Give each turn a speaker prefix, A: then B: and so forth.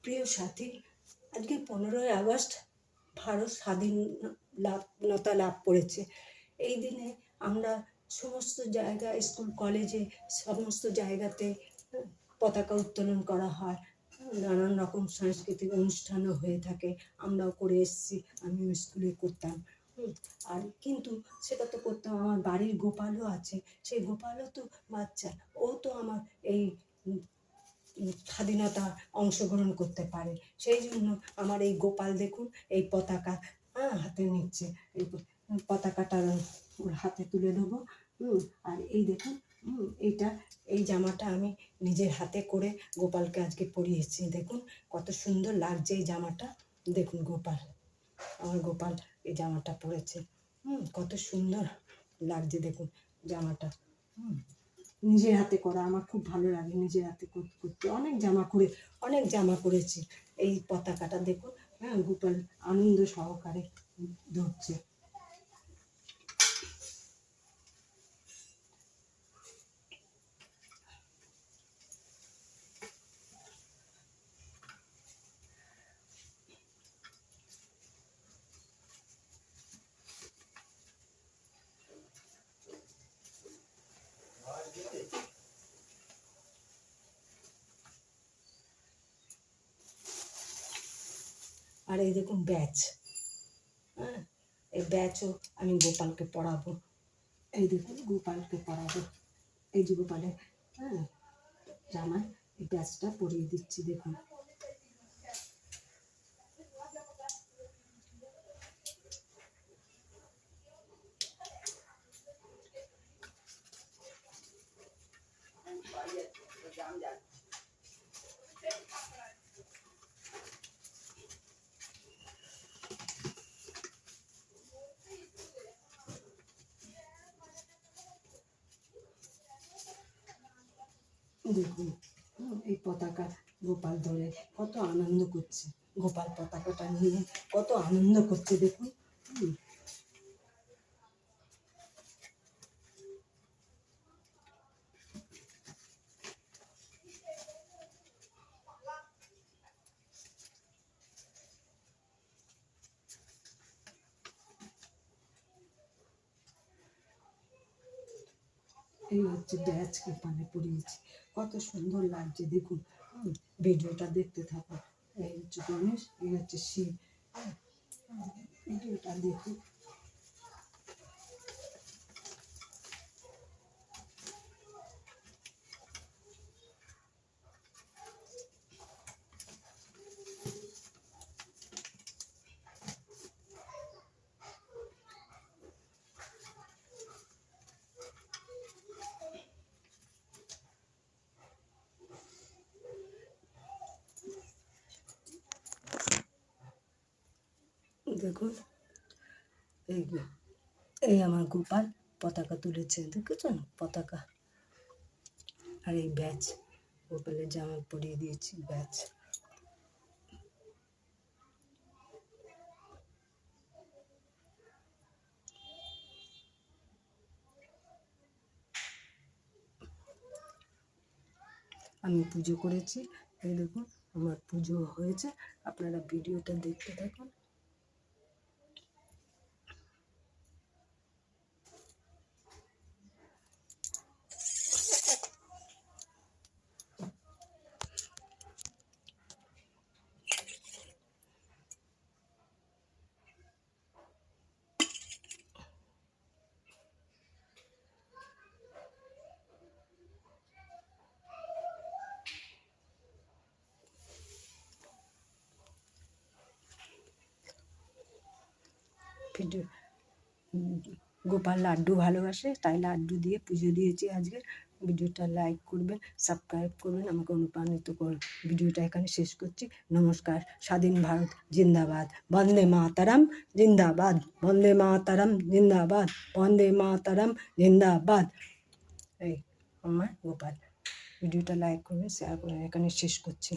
A: প্রিয় সাথী, আজকে 15ই আগস্ট ভারত স্বাধীনতা লাভ করেছে। এই দিনে আমরা সমস্ত জায়গায়, স্কুল কলেজে সমস্ত জায়গাতে পতাকা উত্তোলন করা হয়, নানান রকম সাংস্কৃতিক অনুষ্ঠানও হয়ে থাকে, আমরাও করে এসেছি, আমিও স্কুলে করতাম। আর কিন্তু সেটা তো করতাম, আমার বাড়ির গোপালও আছে, সেই গোপালও তো বাচ্চা, ও তো আমার এই স্বাধীনতা অংশগ্রহণ করতে পারে। সেই জন্য আমার এই গোপাল দেখুন এই পতাকা হাতে নিচ্ছে, এই পতাকাটা ওর হাতে তুলে দেবো। আর এই দেখুন, এই জামাটা আমি নিজের হাতে করে গোপালকে আজকে পরিয়েছি। দেখুন কত সুন্দর লাগছে এই জামাটা। দেখুন আমার গোপাল এই জামাটা পরেছে, কত সুন্দর লাগছে দেখুন জামাটা। নিজের হাতে করা, আমার খুব ভালো লাগে নিজের হাতে করতে। অনেক জামা করেছি। এই পতাকাটা দেখুন, গোপাল আনন্দ সহকারে ধরছে। আর এই দেখুন ব্যাচ, এই ব্যাচও আমি গোপালকে পরাবো। এই দেখুন গোপালকে পরাবো, এই যে গোপালের জামায় এই ব্যাচটা পরিয়ে দিচ্ছি। দেখুন দেখুন এই পতাকা গোপাল ধরে কত আনন্দ করছে, গোপাল পতাকাটা নিয়ে কত আনন্দ করছে দেখুন। এই হচ্ছে ব্যাচ গোপালে পরিয়েছি, কত সুন্দর লাগছে দেখুন। ভিডিওটা দেখতে থাকো। এই হচ্ছে গণেশ, এই হচ্ছে শিব, ভিডিওটা দেখুন। দেখুন এই আমার গোপাল পতাকা তুলেছে, দেখেছেন পতাকা। আর এই ব্যাচ গোপালের জামা পরিয়ে দিয়েছি, ব্যাচ। আমি পুজো করেছি, এই দেখুন আমার পুজো হয়েছে। আপনারা ভিডিওটা দেখতে থাকুন। ভিডিও গোপাল লাড্ডু ভালোবাসে, তাই লাড্ডু দিয়ে পুজো দিয়েছি আজকে। ভিডিওটা লাইক করবেন, সাবস্ক্রাইব করবেন, আমাকে অনুপ্রাণিত করুন। ভিডিওটা এখানে শেষ করছি। নমস্কার। স্বাধীন ভারত জিন্দাবাদ, বন্দে মাতরম জিন্দাবাদ, বন্দে মাতরম জিন্দাবাদ, বন্দে মাতরম জিন্দাবাদ। এই আমার গোপাল। ভিডিওটা লাইক করবেন, শেয়ার করবেন, এখানে শেষ করছি।